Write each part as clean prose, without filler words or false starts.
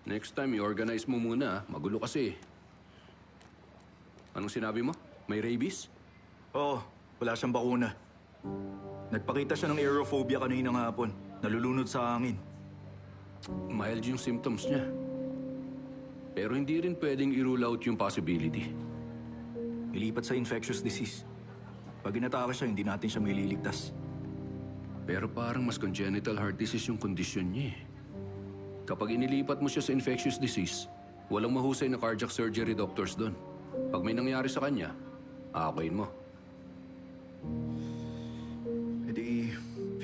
Next time, i-organize mo muna. Magulo kasi. Anong sinabi mo? May rabies? Oo, wala siyang bakuna. Nagpakita siya ng aerophobia kaninang hapon. Nalulunod sa hangin. Mild yung symptoms niya. Pero hindi rin pwedeng i-rule out yung possibility. Ilipat sa infectious disease. Pag inatake siya, hindi natin siya maililigtas. Pero parang mas congenital heart disease yung kondisyon niya eh. Kapag inilipat mo siya sa infectious disease, walang mahusay na cardiac surgery doctors doon. Pag may nangyari sa kanya, aakuin mo. E di,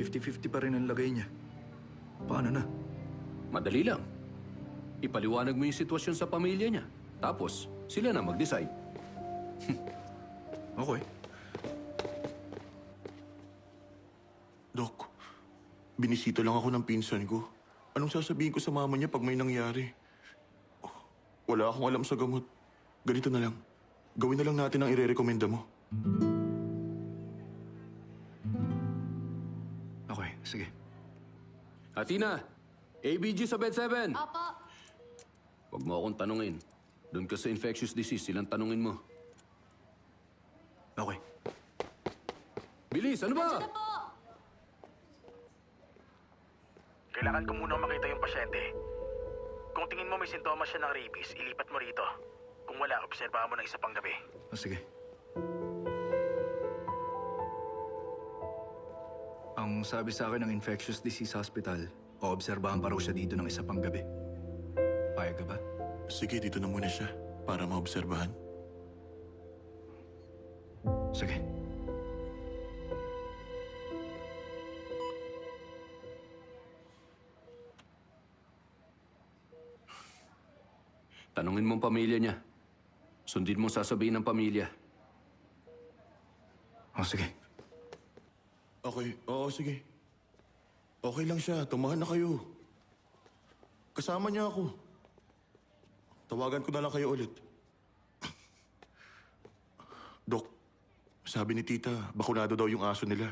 50-50 pa rin ang lagay niya. Paano na? Madali lang. Ipaliwanag mo yung sitwasyon sa pamilya niya. Tapos, sila na mag-decide. Okay. Dok, binisita lang ako ng pinsan ko. Anong sasabihin ko sa mama niya pag may nangyari? Wala akong alam sa gamot. Ganito na lang. Gawin na lang natin ang ire-recommenda mo. Okay, sige. Athena! ABG sa bed 7! Opo. Huwag mo akong tanungin. Doon ka sa infectious disease, silang tanungin mo. Okay. Bilis, ano ba? Ano po? Kailangan ko munang makita yung pasyente. Kung tingin mo may sintomas siya ng rabies, ilipat mo rito. Kung wala, obserbahan mo ng isa pang gabi. Sige. Ang sabi sa akin ng infectious disease hospital, oobserbahan pa raw siya dito ng isa pang gabi. Payag ka ba? Sige, dito na muna siya para maobserbahan. Sige. Tanungin mo ang pamilya niya. Sundin mo sasabihin ng pamilya. Oh, sige. Okay, oo, sige. Okay lang siya, tumahan na kayo. Kasama niya ako. Tawagan ko na lang kayo ulit. Dok, sabi ni tita, bakunado daw yung aso nila.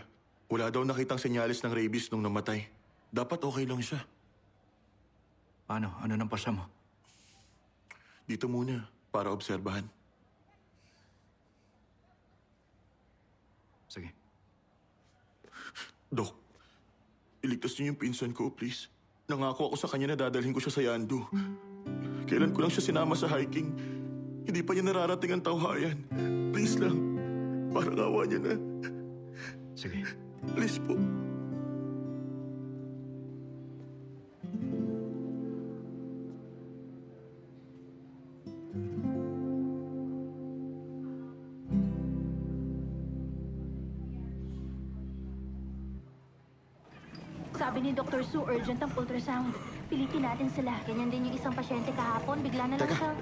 Wala daw nakitang senyales ng rabies nung namatay. Dapat okay lang siya. Paano? Ano nang pasya mo? Dito muna, para obserbahan. Sige. Dok, iligtas niyo yung pinsan ko, please. Nangako ako sa kanya na dadalhin ko siya sa Yandu. Kailan ko lang siya sinama sa hiking. Hindi pa niya nararating ang tawhayan. Please lang, parang awa niya na. Sige. Please po. Sabi ni Dr. Sue, urgent ang ultrasound. Pilitin natin sila. Ganyan din yung isang pasyente kahapon. Bigla na lang siyang...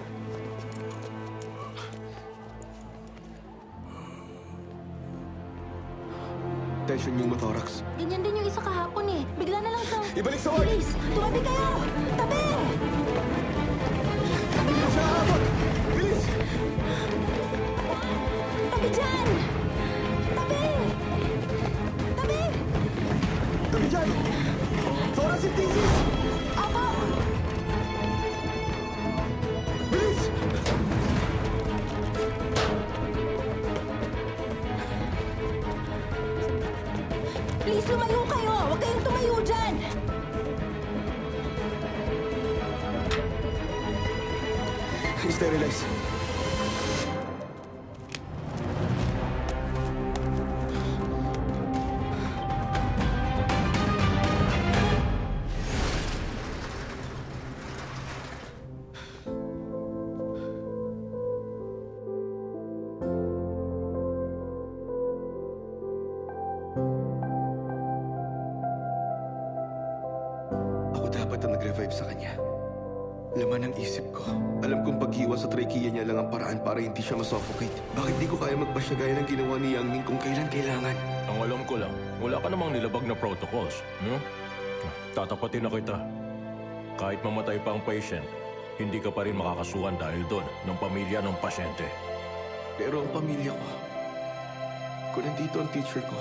Tension pneumothorax. Ganyan din yung isa kahapon eh. Bigla na lang siyang... Ibalik sa ward! Bilis! Tumabi kayo! Tabi! Siya abot! Bilis! Tabi dyan! Tabi! Tabi! Tabi dyan! Thoracentesis! Opo! Bilis! Please, lumayo kayo! Huwag kayong tumayo dyan! Sterilize. Ako dapat ang nag-revive sa kanya. Laman ng isip ko. Alam kong paghiwa sa trachea niya lang ang paraan para hindi siya masuffocate. Bakit di ko kaya magbasya gaya ng ginawa ni Yang Ming kung kailan kailangan? Ang alam ko lang, wala ka namang nilabag na protocols. No? Tatapatin na kita. Kahit mamatay pa ang patient, hindi ka pa rin makakasuhan dahil doon ng pamilya ng pasyente. Pero ang pamilya ko, kung nandito ang teacher ko,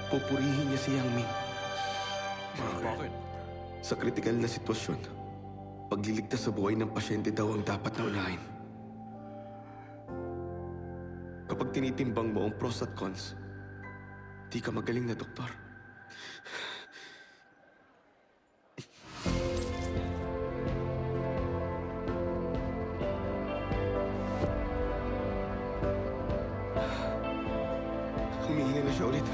pupurihin niya si Yang Ming. Bakit? Sa kritikal na sitwasyon, pagliligtas sa buhay ng pasyente daw ang dapat na unahin. Kapag tinitimbang mo ang pros at cons, di ka magaling na doktor. Humihinga na siya ulit.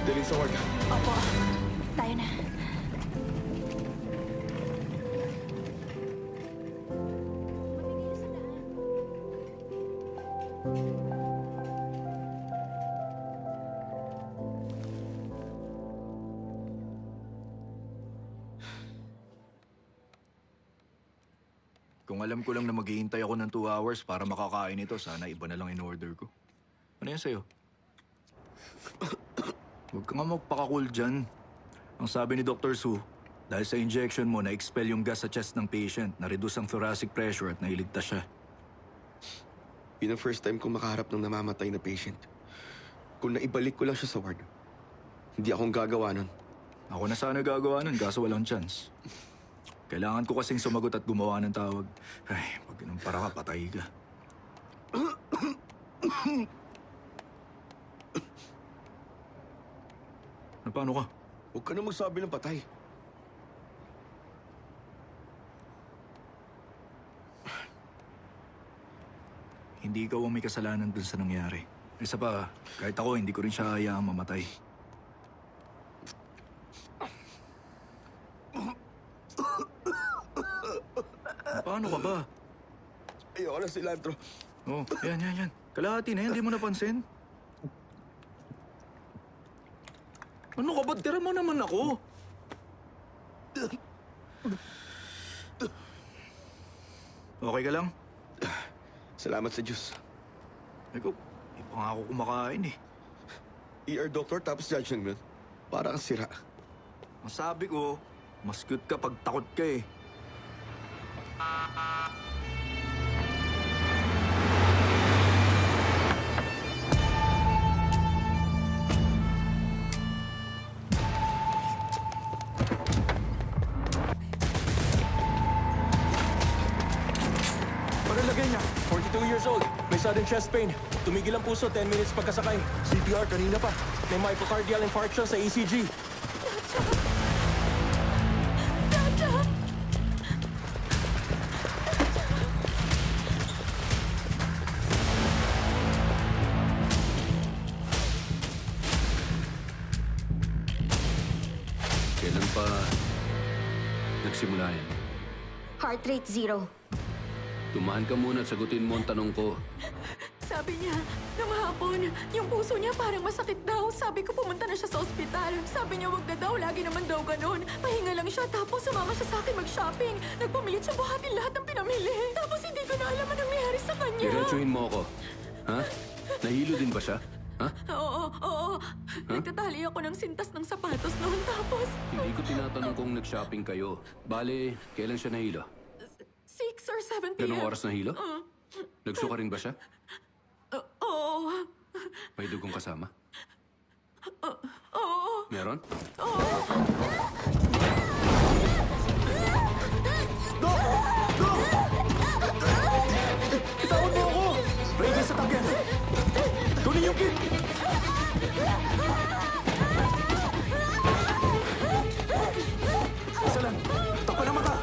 Dalhin sa ward. Opo, tayo na. Kung alam ko lang na maghihintay ako ng 2 hours para makakain ito, sana iba na lang in-order ko. Ano yan sa'yo? Huwag ka nga magpaka-cool dyan. Ang sabi ni Dr. Su, dahil sa injection mo, na-expel yung gas sa chest ng patient, na-reduce ang thoracic pressure at nailigtas siya. Yun ang first time kong makaharap ng namamatay na patient. Kung naibalik ko lang siya sa ward, hindi akong gagawa nun. Ako na sana gagawa nun, kaso walang chance. Kailangan ko kasing sumagot at gumawa ng tawag. Ay, pag inumpara ka, patay ka. Paano ka? Huwag ka na magsabi ng patay. Hindi ikaw ang may kasalanan dun sa nangyari. Isa pa, kahit ako, hindi ko rin siya hayaang mamatay. Paano ka ba? Ayoko na cilantro. Oh, yan. Kalahati na yan, di mo napansin? Ano ka ba? Tira mo naman ako. Okay ka lang? Salamat sa Diyos. Ikaw, di pa nga ako kumakain eh. ER doctor tapos judgment. Para kang sira. Ang sabi ko, mas cute ka pag takot ka eh. Pagalagay niya. 42 years old. May sudden chest pain. Tumigil ang puso 10 minutes pagkasakay. CPR kanina pa. May myocardial infarction sa ECG. Kailan pa nagsimula yan? Heart rate 0. Tumahan ka muna at sagutin mo ang tanong ko. Sabi niya, nung hapon, yung puso niya parang masakit daw. Sabi ko pumunta na siya sa ospital. Sabi niya wag na daw, lagi naman daw ganun. Pahinga lang siya, tapos sumama siya sa akin mag-shopping. Nagpumilit siya buhatin lahat ng pinamili. Tapos hindi ko na alam anong nangyari sa kanya. Diretsuhin mo ako. Ha? Nahilo din ba siya? Ha? Oo. Nagtatali ako ng sintas ng sapatos noon. Tapos, Hindi ko tinatanong kung nag-shopping kayo. Bale, kailan siya nahilo? 6 or 7 p.m. Ganong oras nahilo? Nagsuka rin ba siya? Oo. May dugong kasama? Oo. Meron? Itawag mo ako! Ready sa tagyan! Kunin yung kit! Isa lang! Takpan ang mata!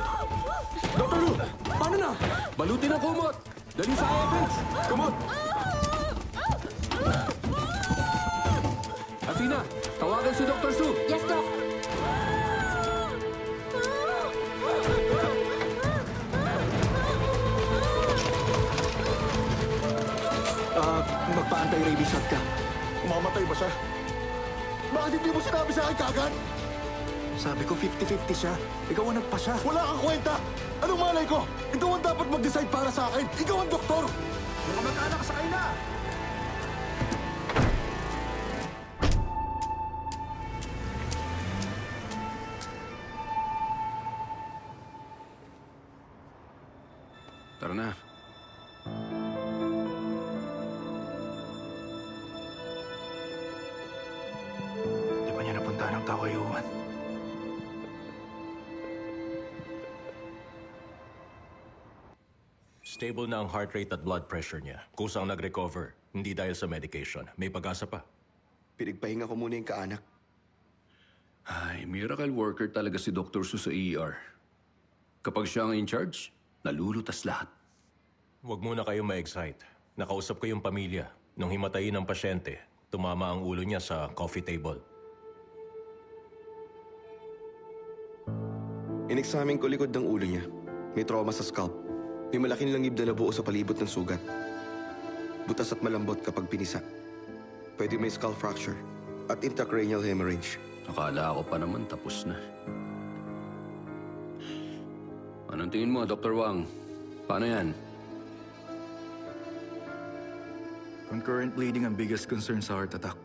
Dr. Lu! Paano na? Balutin ang kumot! Dali sa IFH! Kumot! Athena, tawagan si Dr. Su! Yes, Doc. Magpa-anti-rabies shot ka. Mamatay ba siya? Bakit hindi mo sinabi sa akin kagad? Sabi ko 50-50 siya. Ikaw ang nagpasya. Wala kang kwenta! Anong malay ko? Ikaw ang dapat mag-decide para sa akin! Ikaw ang doktor! Mga mag-anak sa na! Tara na. Wala nang kawayuan. Stable na ang heart rate at blood pressure niya. Kusang nag-recover. Hindi dahil sa medication. May pag-asa pa. Pinagpahinga ko muna yung kaanak. Ay, miracle worker talaga si Dr. Su sa ER. Kapag siya ang in charge, nalulutas lahat. Huwag muna kayong ma-excite. Nakausap ko yung pamilya. Nung himatayin ng pasyente, tumama ang ulo niya sa coffee table. Inexamin ko likod ng ulo niya. May trauma sa scalp. May malaking langib na nabuo sa palibot ng sugat. Butas at malambot kapag pinisa. Pwede may skull fracture at intracranial hemorrhage. Akala ko pa naman tapos na. Anong tingin mo, Dr. Wang? Paano yan? Concurrent bleeding ang biggest concern sa heart attack.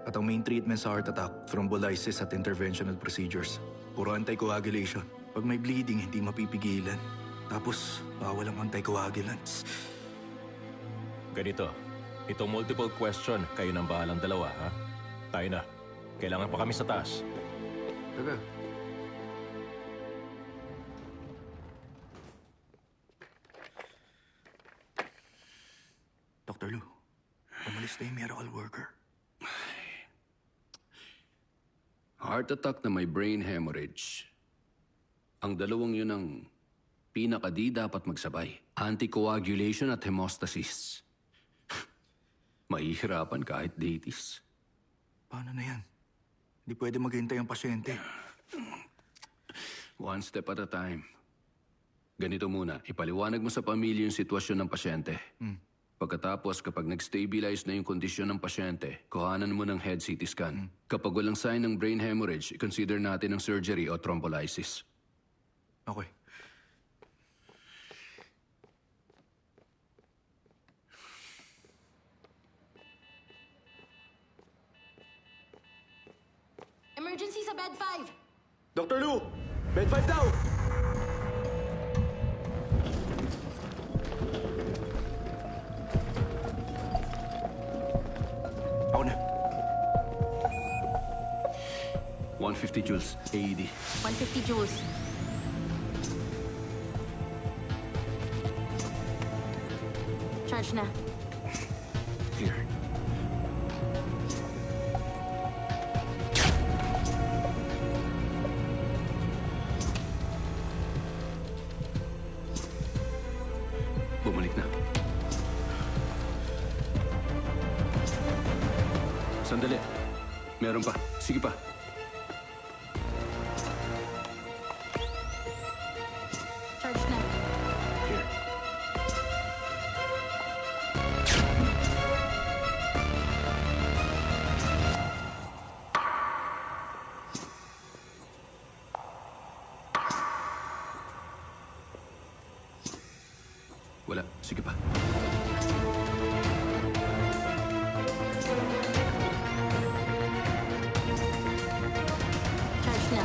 At ang main treatment sa heart attack, thrombolysis at interventional procedures. Puro anticoagulation. Pag may bleeding, hindi mapipigilan. Tapos, bawal ang anticoagulants. Ganito, itong multiple question, kayo nang bahalang dalawa, ha? Tayo na. Kailangan pa kami sa taas. Taga. Dr. Lu, umalis na yung miracle worker. Heart attack na may brain hemorrhage. Ang dalawang yun ang pinaka-di dapat magsabay. Anticoagulation at hemostasis. Mahihirapan kahit diabetes. Paano na yan? Hindi pwede maghintay ang pasyente. One step at a time. Ganito muna, ipaliwanag mo sa pamilya yung sitwasyon ng pasyente. Pagkatapos, kapag nag-stabilize na yung kondisyon ng pasyente, kuhanan mo ng head CT scan. Kapag walang sign ng brain hemorrhage, i-consider natin ang surgery o thrombolysis. Okay. Emergency sa bed 5! Dr. Lu! Bed 5 daw! Ako na. 150 joules, AED. 150 joules. Charge na. Clear. Bumalik na. Sandali. Meron pa. Sige pa. Charge na. Here. Wala. Sige pa. Charge na.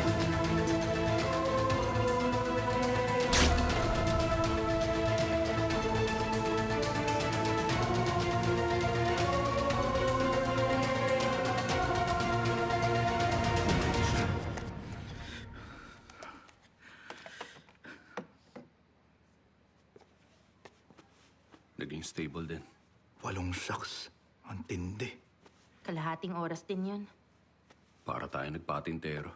Naging stable din. 8 shocks. Ang tindi. Kalahating oras din yun. Para tayo nagpatintero.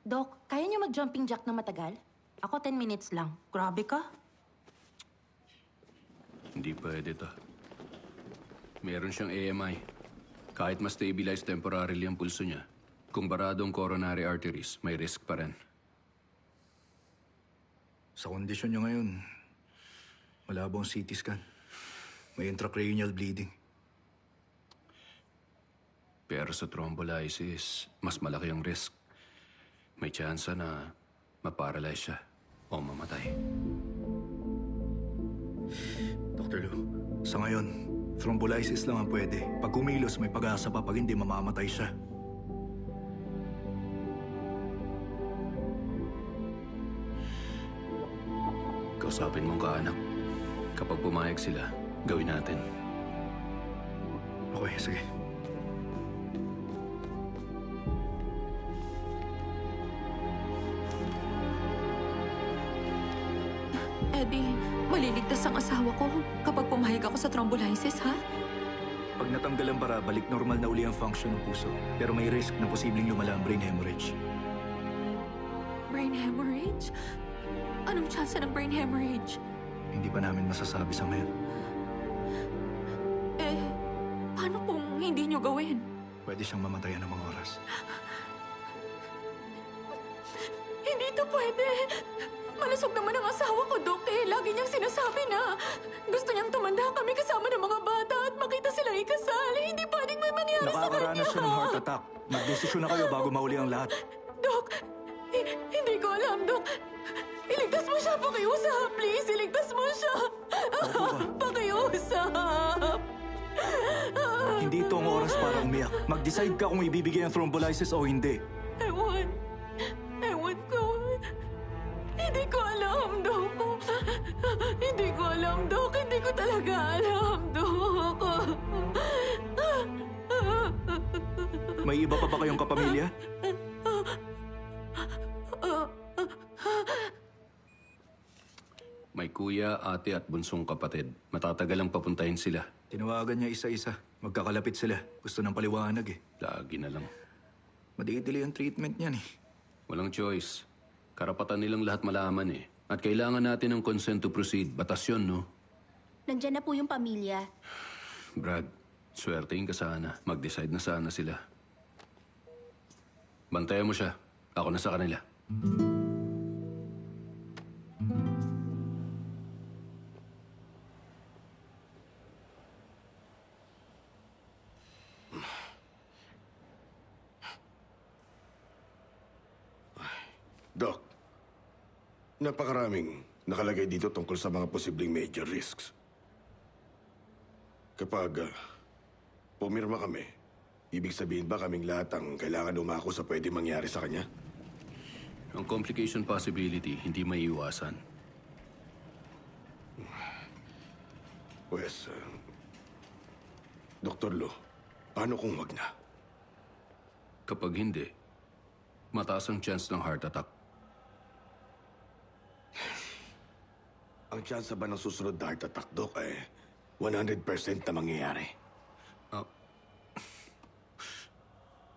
Doc, kaya niyo mag-jumping jack na matagal? Ako 10 minutes lang. Grabe ka. Hindi pwede to. Meron siyang AMI. Kahit ma-stabilize temporarily ang pulso niya, kung barado ang coronary arteries, may risk pa rin. Sa kondisyon niya ngayon, malabo ang CT scan. May intracranial bleeding. Pero sa thrombolysis, mas malaki ang risk. May tsansa na maparalyze siya o mamatay. Dr. Lu, sa ngayon, thrombolysis lang ang pwede. Pag kumilos, may pag-asa pa pag hindi mamamatay siya. Kausapin mong kaanak. Kapag pumayag sila, gawin natin. Okay, sige. Eddie, maliligtas ang asawa ko kapag pumayag ako sa thrombolysis, ha? Pag natanggal ang bara, balik normal na uli ang function ng puso. Pero may risk na posibleng lumala ang brain hemorrhage. Brain hemorrhage? Anong tsansa ng brain hemorrhage? Hindi pa namin masasabi sa ngayon. Eh, paano kung hindi nyo gawin? Pwede siyang mamatayan ng mga oras. Hindi to pwede. Malusog naman ang asawa ko, Dok. Lagi niyang sinasabi na gusto niyang tumanda kami kasama ng mga bata at makita silang ikasal. Hindi pwedeng may mangyari sa kanya. Nakakaranas siya ng heart attack. Magdesisyon na kayo bago mauli ang lahat. Dok, hindi ko alam, Dok. Iligtas mo siya, pakiusap. Please, iligtas mo siya. Pakiusap. Hindi ito ang oras para umiyak. Mag-decide ka kung ibibigay ang thrombolysis o hindi. Ewan ko. Hindi ko alam, Dok. Hindi ko alam, Dok. Hindi ko talaga alam, Dok. May iba pa ba kayong kapamilya? May kuya, ate at bunsong kapatid. Matatagal ang papuntahin sila. Tinawagan niya isa-isa. Magkakalapit sila. Gusto ng paliwanag eh. Lagi na lang. Madidili ang treatment niyan eh. Walang choice. Karapatan nilang lahat malaman eh. At kailangan natin ng consent to proceed. Batas yun, no? Nandyan na po yung pamilya. Brad, swertein ka sana. Mag-decide na sana sila. Bantayan mo siya. Ako na sa kanila. Doc, napakaraming nakalagay dito tungkol sa mga posibleng major risks. Kapag pumirma kami, ibig sabihin ba kaming lahat ang kailangan umako sa pwede mangyari sa kanya? Ang complication possibility, hindi maiiwasan. Pues, Dr. Lo, paano kung wag na? Kapag hindi, mataas ang chance ng heart attack. Ang tsansa ba ng susunod na heart attack, Doc, 100% na mangyayari?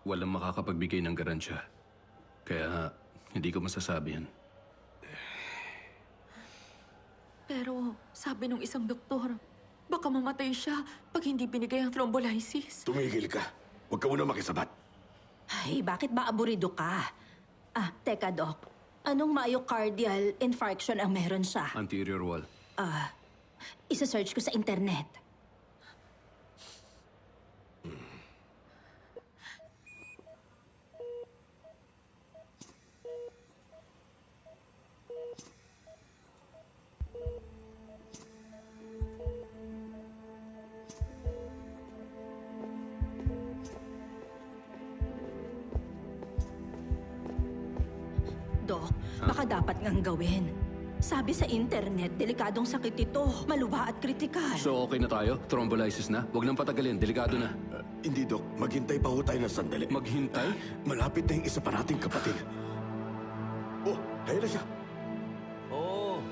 Walang makakapagbigay ng garansya. Kaya hindi ko masasabi yan. Pero sabi nung isang doktor, baka mamatay siya pag hindi binigay ang thrombolysis. Tumigil ka. Huwag ka muna makisabat. Ay, bakit ba aburido ka? Teka, Doc. Anong myocardial infarction ang meron siya? Anterior wall. Isa-search ko sa internet. Dok, baka dapat ngang gawin. Sabi sa internet, delikadong sakit ito. Maluwa at kritikal. So okay na tayo? Thrombolysis na? Huwag nang patagalin, delikado na. Hindi, Doc. Maghintay pa ho tayo ng sandali. Maghintay? Malapit na yung isa pa nating kapatid. Oh, ayun na siya. Oo,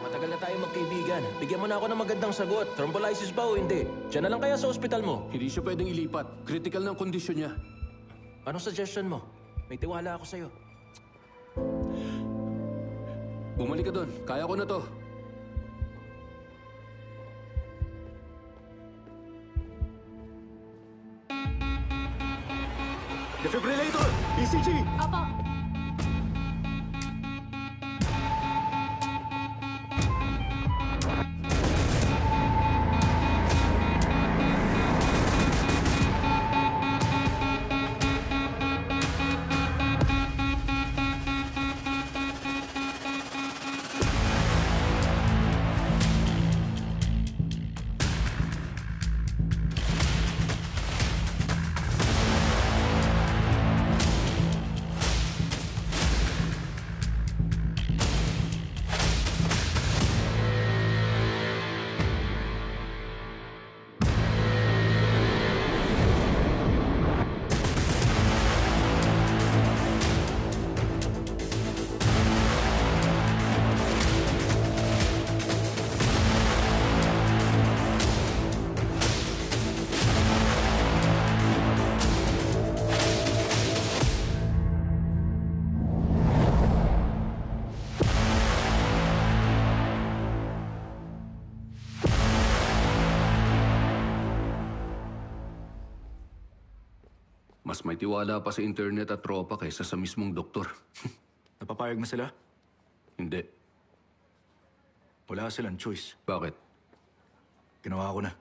matagal na tayo magkaibigan. Bigyan mo na ako ng magandang sagot. Thrombolysis ba o hindi? Diyan na lang kaya sa ospital mo. Hindi siya pwedeng ilipat. Critical na ang kondisyon niya. Anong suggestion mo? May tiwala ako sa'yo. Bumalik ka doon. Kaya ko na to. Defibrillator! ECG! Opo. Mas may tiwala pa sa internet at tropa kaysa sa mismong doktor. Napapayag na sila? Hindi. Wala silang choice. Bakit? Ginawa ko na.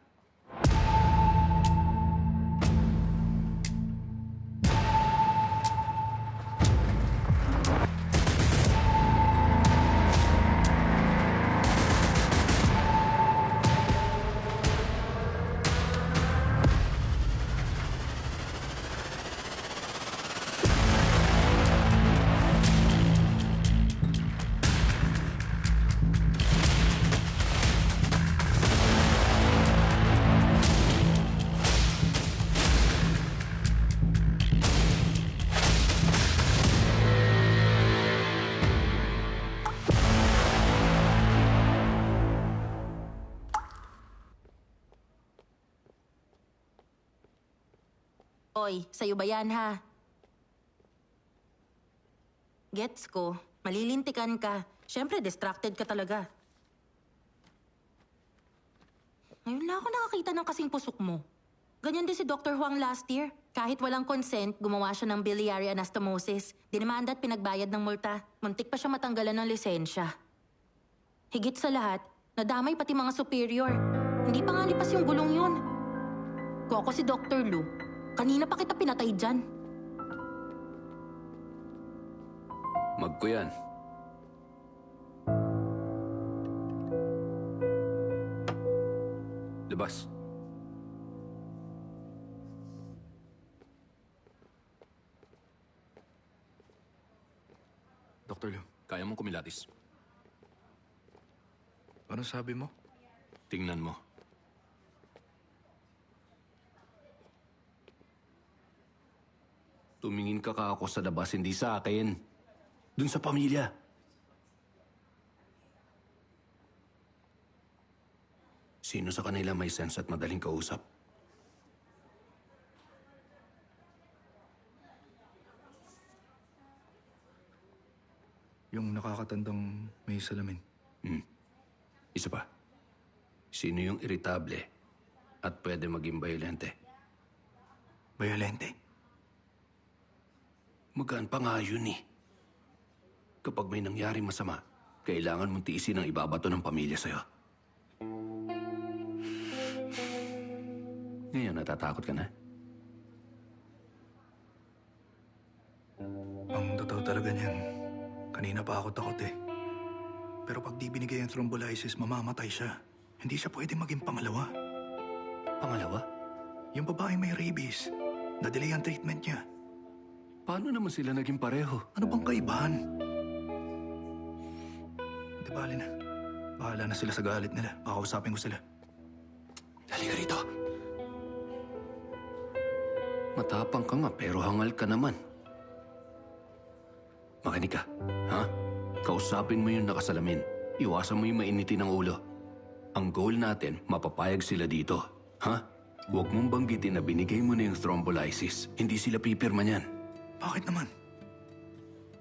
Oy, sa'yo ba yan, ha? Gets ko. Malilintikan ka. Siyempre, distracted ka talaga. Ngayon lang ako nakakita ng kasing pusok mo. Ganyan din si Dr. Huang last year. Kahit walang consent, gumawa siya ng biliary anastomosis. Dinimanda at pinagbayad ng multa. Muntik pa siya matanggalan ng lisensya. Higit sa lahat, nadamay pati mga superior. Hindi pa nga lipas yung gulong yun. Kung ako si Dr. Lu, kanina pa kita pinatay dyan. Magko yan. Labas. Dr. Lu, Kaya mong kumilatis. ano sabi mo? Tingnan mo. Tumingin ka ako sa labas, hindi sa akin. Dun sa pamilya. Sino sa kanila may sense at madaling kausap? Yung nakakatandang may salamin. Isa pa. Sino yung irritable at pwede maging bayolente? Bayolente? Magaan pa nga yun eh. Kapag may nangyari masama, kailangan mong tiisin ang ibabato ng pamilya sa'yo. Ngayon, natatakot ka na? Ang totoo talaga niyan, kanina pa ako takot eh. Pero pag di binigay ang thrombolysis, mamamatay siya. Hindi siya pwede maging pangalawa. Pangalawa? Yung babae may rabies. Na-delay ang treatment niya. Paano naman sila naging pareho? Ano bang kaibahan? Di bali na. Bahala na sila sa galit nila. Kakausapin ko sila. Halika rito. Matapang ka nga pero hangal ka naman. Makinig ka, ha? Kausapin mo yung nakasalamin. Iwasan mo yung mainitin ng ulo. Ang goal natin, mapapayag sila dito. Ha? Huwag mong banggitin na binigay mo na yung thrombolysis. Hindi sila pipirma niyan. Bakit naman?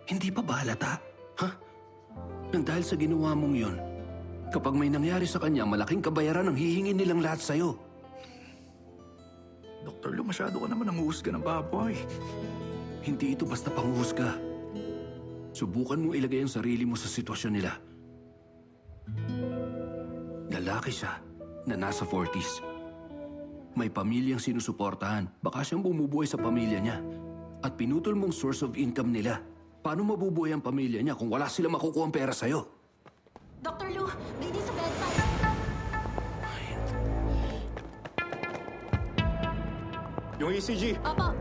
Hindi pa ba halata? Ha? Nang dahil sa ginawa mong yun, kapag may nangyari sa kanya, malaking kabayaran ang hihingin nilang lahat sa'yo. Dr. Lu, masyado ka naman ang uhusga ng baboy. Hindi ito basta panghuhusga. Subukan mo ilagay ang sarili mo sa sitwasyon nila. Lalaki siya na nasa 40s. May pamilyang sinusuportahan. Baka siyang bumubuhay sa pamilya niya. At pinutol mong source of income nila. Paano mabubuhay ang pamilya niya kung wala silang makukuha ang pera sa'yo? Dr. Lu, lady sa bedside. Yung ECG. Opo.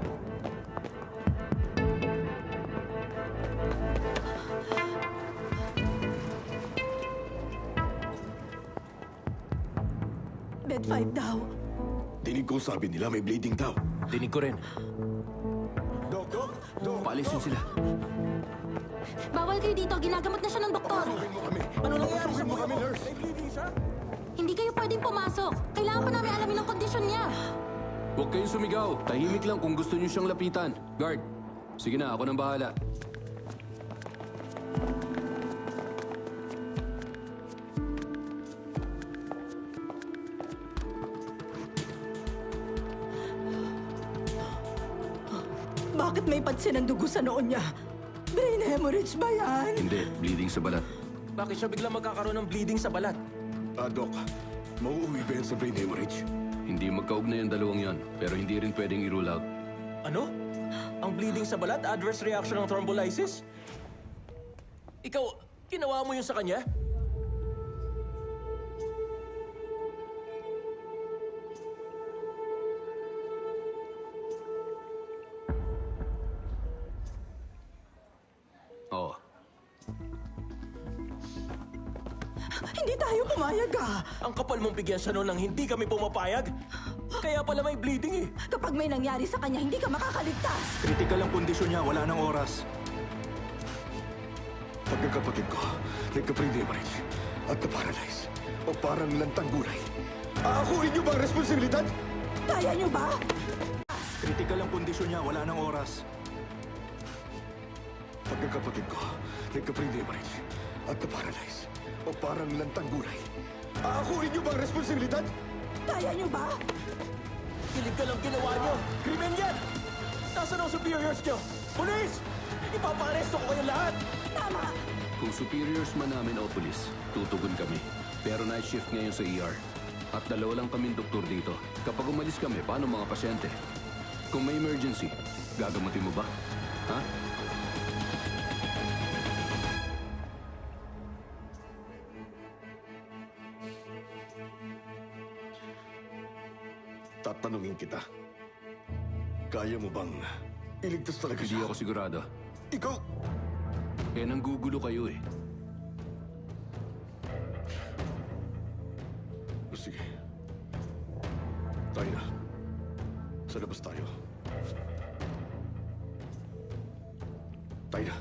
Bed 5 daw. Dinig ko sabi nila may bleeding daw. Dinig ko rin. Paalisin sila. Bawal kayo dito. Ginagamot na siya ng doktor. Ano nangyari sa mga kami, nurse? Hindi kayo pwedeng pumasok. Kailangan pa namin alamin ang kondisyon niya. Huwag kayong sumigaw. Tahimik lang kung gusto niyo siyang lapitan. Guard, sige na, ako nang bahala. may patsin ng dugo sa noon niya. Brain hemorrhage ba yan? Hindi, bleeding sa balat. Bakit siya bigla magkakaroon ng bleeding sa balat? Doc, mauuwi ba yan sa brain hemorrhage? Hindi magkaugnay ang dalawang yan, pero hindi rin pwedeng i-rule out. Ano? Ang bleeding sa balat, adverse reaction ng thrombolysis? Ikaw, ginawa mo yun sa kanya? Oo. Hindi tayo pumayag Ang kapal mong bigyan siya noon nang hindi kami pumapayag. Kaya pala may bleeding eh. Kapag may nangyari sa kanya, hindi ka makakaligtas. Critical ang kondisyon niya, wala nang oras. Pagkakapatid ko, nagka-brain hemorrhage at na-paralyze o parang lantang gulay. Aakuin niyo ba ang responsibilidad? Kaya niyo ba? Critical ang kondisyon niya, wala nang oras. Pagkakapatid ko, nagka-brain hemorrhage at na-paralyze o parang lantang gulay. Aakuin niyo ba ang responsibilidad? Kaya niyo ba? Kilig ka lang ginawa niyo. Krimen yan! Nasaan ang superiors niyo? Police! Ipaparesto ko kayong lahat! Tama! Kung superiors man namin o police, tutugon kami. Pero night shift ngayon sa ER. At dalawa lang kaming doktor dito. Kapag umalis kami, paano mga pasyente? Kung may emergency, gagamutin mo ba? Ha? Tatanungin kita. Kaya mo bang iligtas talaga Hindi siya? ako sigurado. Ikaw! Nanggugulo kayo eh. O sige. Tayo na. Sa labas tayo. Tayo na.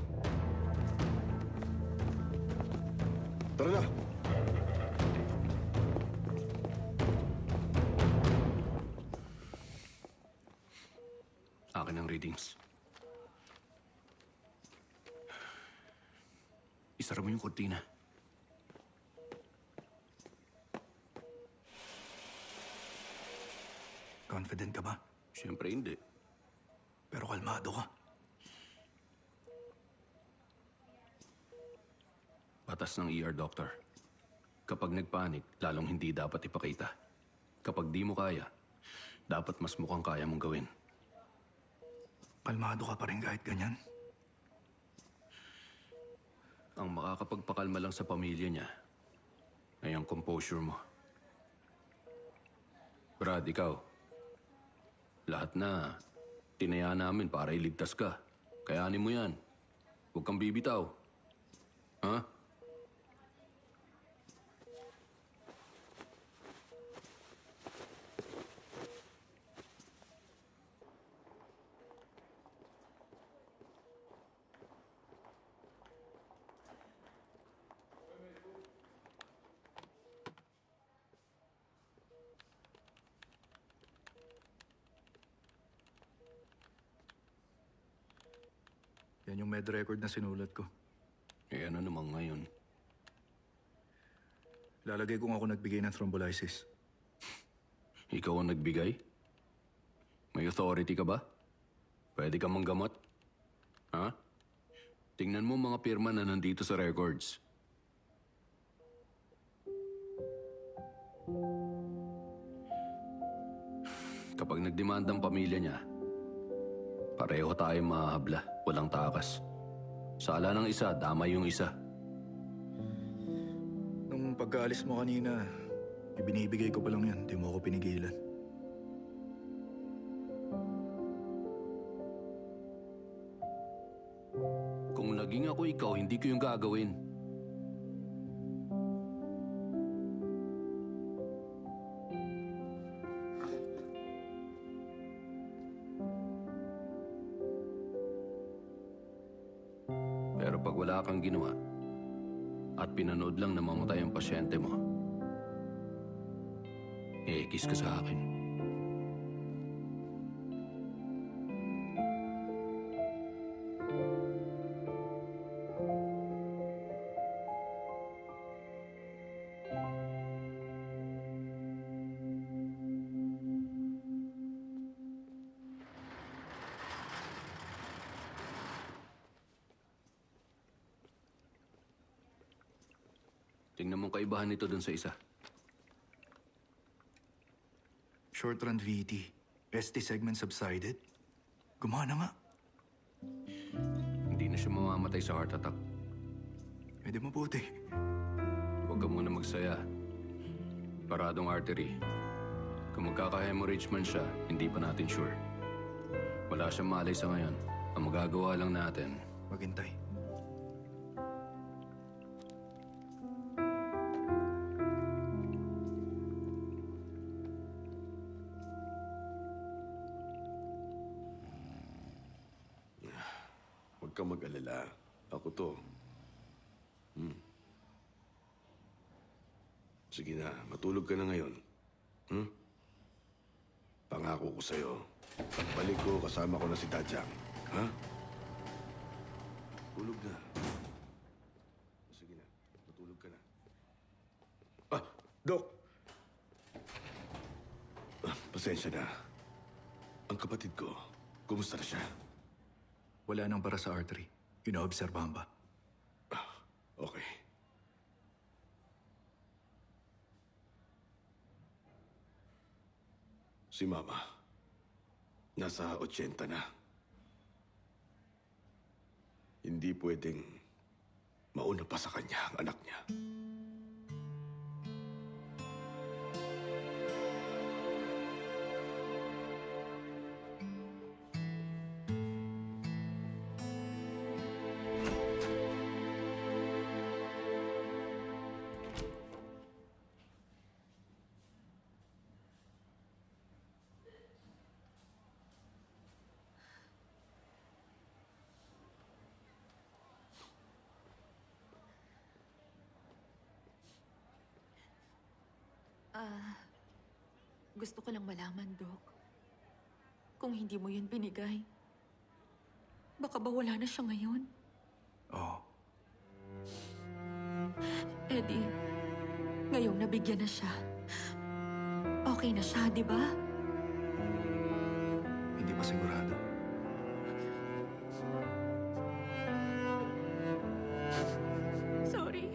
Tara na! Akin ang readings. Isara mo yung kortina. Confident ka ba? Siyempre hindi. Pero kalmado ka. Batas ng ER doctor. Kapag nagpanik, lalong hindi dapat ipakita. Kapag di mo kaya, dapat mas mukhang kaya mong gawin. Kalmado ka pa rin kahit ganyan. Ang makakapagpakalma lang sa pamilya niya ay ang composure mo. Brad, ikaw. Lahat na tinaya namin para iligtas ka. Kayanin mo yan. Huwag kang bibitaw. Ha? Yan yung med record na sinulat ko. Eh ano naman ngayon? Lalagay kung ako nagbigay ng thrombolysis. Ikaw ang nagbigay? May authority ka ba? Pwede ka manggamot? Ha? Tingnan mo mga pirma na nandito sa records. Kapag nagdemanda ang pamilya niya, pareho tayong mahahabla, walang takas. Sa ala ng isa, damay yung isa. Nung pagkaalis mo kanina, ibinibigay ko pa lang yan. Di mo ako pinigilan. Kung naging ako ikaw, hindi ko yung gagawin. Pero pag wala kang ginawa at pinanood lang na mamatay ang pasyente mo, kiss ka sa akin. Tingnan mong kaibahan nito dun sa isa. Short run VT. ST segment subsided. Gumana nga. Hindi na siya mamamatay sa heart attack. Pwede mabuti. Huwag ka muna magsaya. Paradong artery. Kung magkaka-hemorrhage man siya, hindi pa natin sure. Wala siyang malay sa ngayon. Ang magagawa lang natin, Maghintay. Huwag kang mag-alala. Ako to. Sige na, matulog ka na ngayon. Pangako ko sa'yo. Pagbalik ko, kasama ko na si Dajang. Ha? Tulog na. Sige na, matulog ka na. Dok! Pasensya na. Ang kapatid ko, kumusta na siya? Wala nang bara sa artery. Inoobserbahan ba? Okay. Si Mama, nasa 80 na. Hindi pwedeng mauna pa sa kanya ang anak niya. Gusto ko lang malaman, Doc. Kung hindi mo yun binigay, baka ba wala na siya ngayon? Oo. Eddie, ngayong nabigyan na siya, okay na siya, di ba? Hindi pa sigurado. Sorry.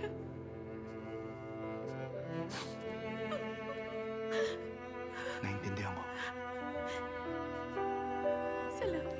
Naintindihan ko. Salamat.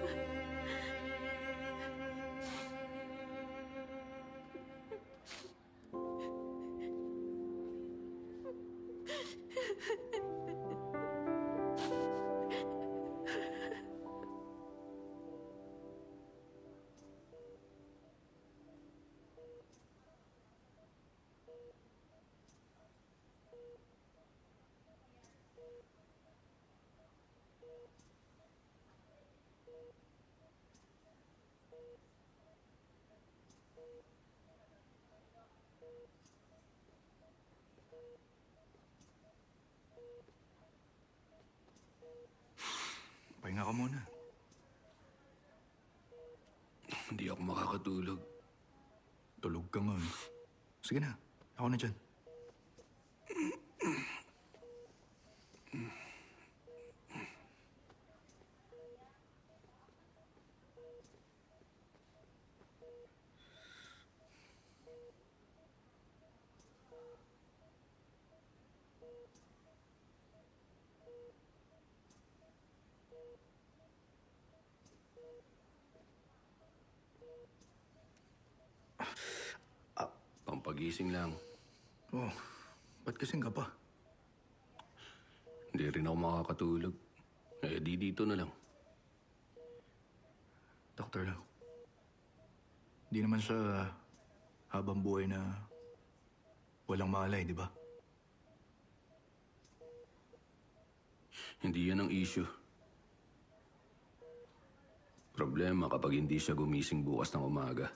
Pahinga ka muna. Hindi ako makakatulog. Tulog ka nga. Sige na. Ako na dyan. Pampagising lang. Oh, ba't kasing ka pa? Hindi rin ako makakatulog. Eh, di dito na lang. Doktor lang. Di naman siya habang buhay na walang malay, di ba? Hindi yan ang issue. Problema kapag hindi siya gumising bukas ng umaga.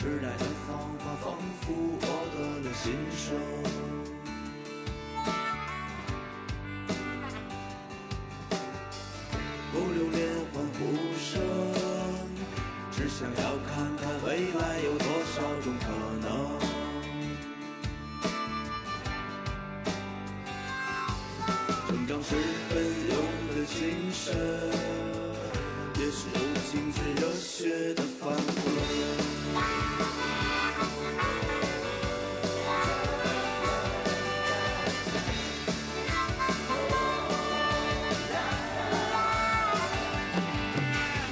时代的方法丰富我心声。不留恋欢呼声，只想要看看未来有多少种可能。成长是奋勇的精神，也是如今最热血的翻滚。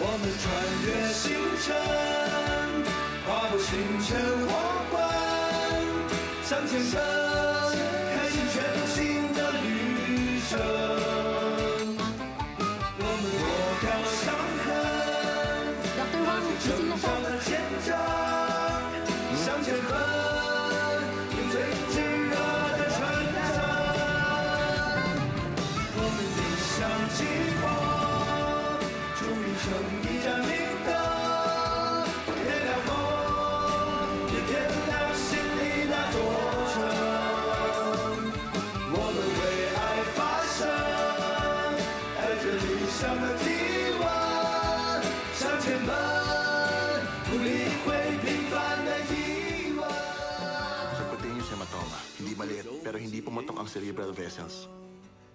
我们穿越星辰，跨过星辰黄昏，向前奔，开启全新的旅程。我们脱掉伤痕， Dr. Wang, 成 gising na po. 长的见证，向前奔，用最炙热的纯真。我们迎向疾风，铸成一盏明灯，点亮梦，也点亮心里那座城。我们为爱发声，带着理想的体温，向前奔，不理会平凡的疑问。 Subcutaneous hematoma. Hindi maliit, pero hindi pumatok ang cerebral vessels.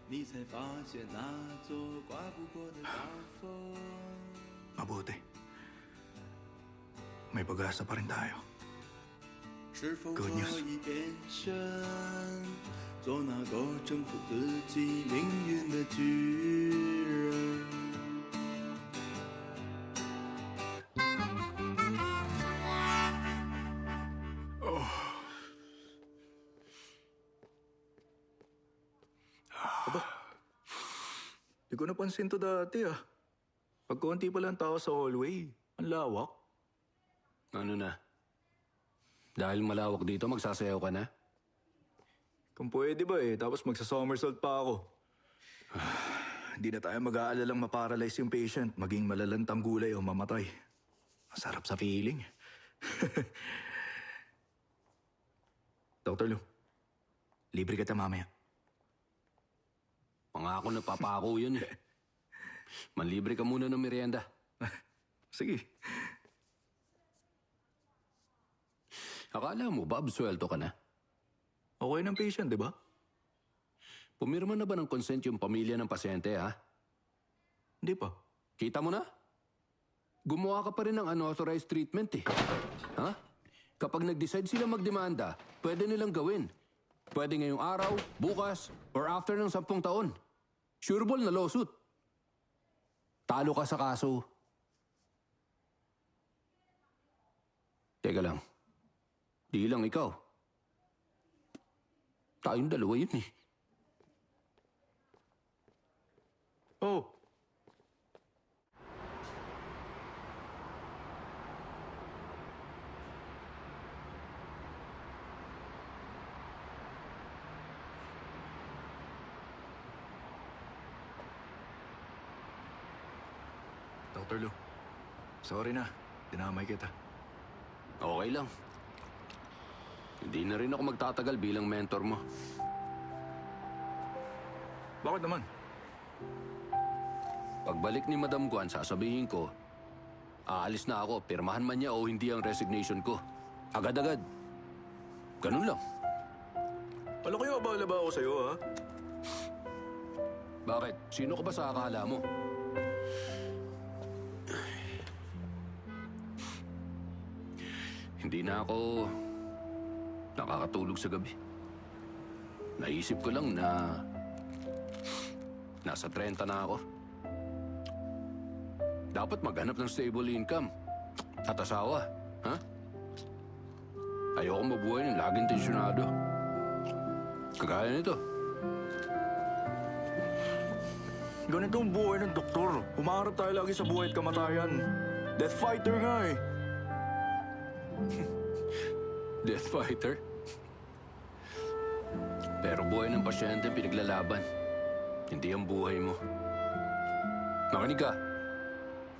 你才发现那座刮不过的大风。 Mabuti. May pag-asa pa rin tayo. 是否可 Good news. 以变身，做那个征服自己命运的巨人？ Di ko napansin to dati ah. Pag konti pa lang tao sa hallway, ang lawak. Ano na? Dahil malawak dito, magsasayaw ka na? Kung pwede ba tapos magsa-somersault pa ako. Hindi na tayo mag-aalalang maparalyze yung patient, maging malalantang gulay o mamatay. Masarap sa feeling. Dr. Lu, libre kita mamaya. Pangako na papako yun eh. Manlibre ka muna ng merienda. Sige. Akala mo ba absuelto ka na? Okay ng patient, di ba? Pumirma na ba ng consent yung pamilya ng pasyente, ha? Hindi pa. Kita mo na? Gumawa ka pa rin ng unauthorized treatment eh. Ha? Kapag nag-decide sila magdemanda, pwede nilang gawin. Pwede ngayong araw, bukas, or after ng 10 taon. Sureball na lawsuit. Talo ka sa kaso. Teka lang. Di lang ikaw. Tayong dalawa yun eh. Oh. Dr. Lu, sorry na. Dinamay kita. Okay lang. Hindi na rin ako magtatagal bilang mentor mo. Bakit naman? Pagbalik ni Madam Guan, sasabihin ko, aalis na ako, pirmahan man niya o hindi ang resignation ko. Agad-agad. Ganun lang. Malaki o abala ba ako sa'yo, ha? Bakit? Sino ka ba sa akala mo? Hindi na ako nakakatulog sa gabi. Naisip ko lang na nasa 30 na ako. Dapat maghanap ng stable income at asawa, ha? Ayoko mabuhay ng laging tensyonado. Kagaya nito. Ganito ang buhay ng doktor. Humaharap tayo lagi sa buhay at kamatayan. Death fighter nga eh. Death fighter? Pero buhay ng pasyente pinaglalaban. Hindi ang buhay mo. Makinig ka.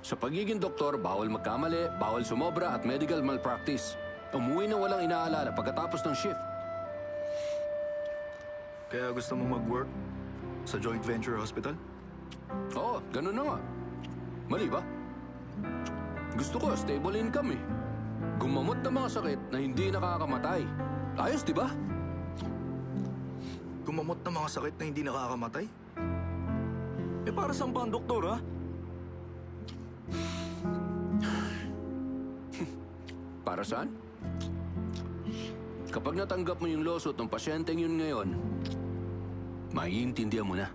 Sa pagiging doktor, bawal magkamali, bawal sumobra at medical malpractice. Umuwi na walang inaalala pagkatapos ng shift. Kaya gusto mo mag-work sa joint venture hospital? Oo, ganun na nga. Mali ba? Gusto ko, stable income eh. Gumamot ng mga sakit na hindi nakakamatay. Ayos, di ba? Gumamot ng mga sakit na hindi nakakamatay? Eh para saan pa ang doktor, ha? Para saan? Kapag natanggap mo yung lawsuit ng pasyenteng yun ngayon, maiintindihan mo na.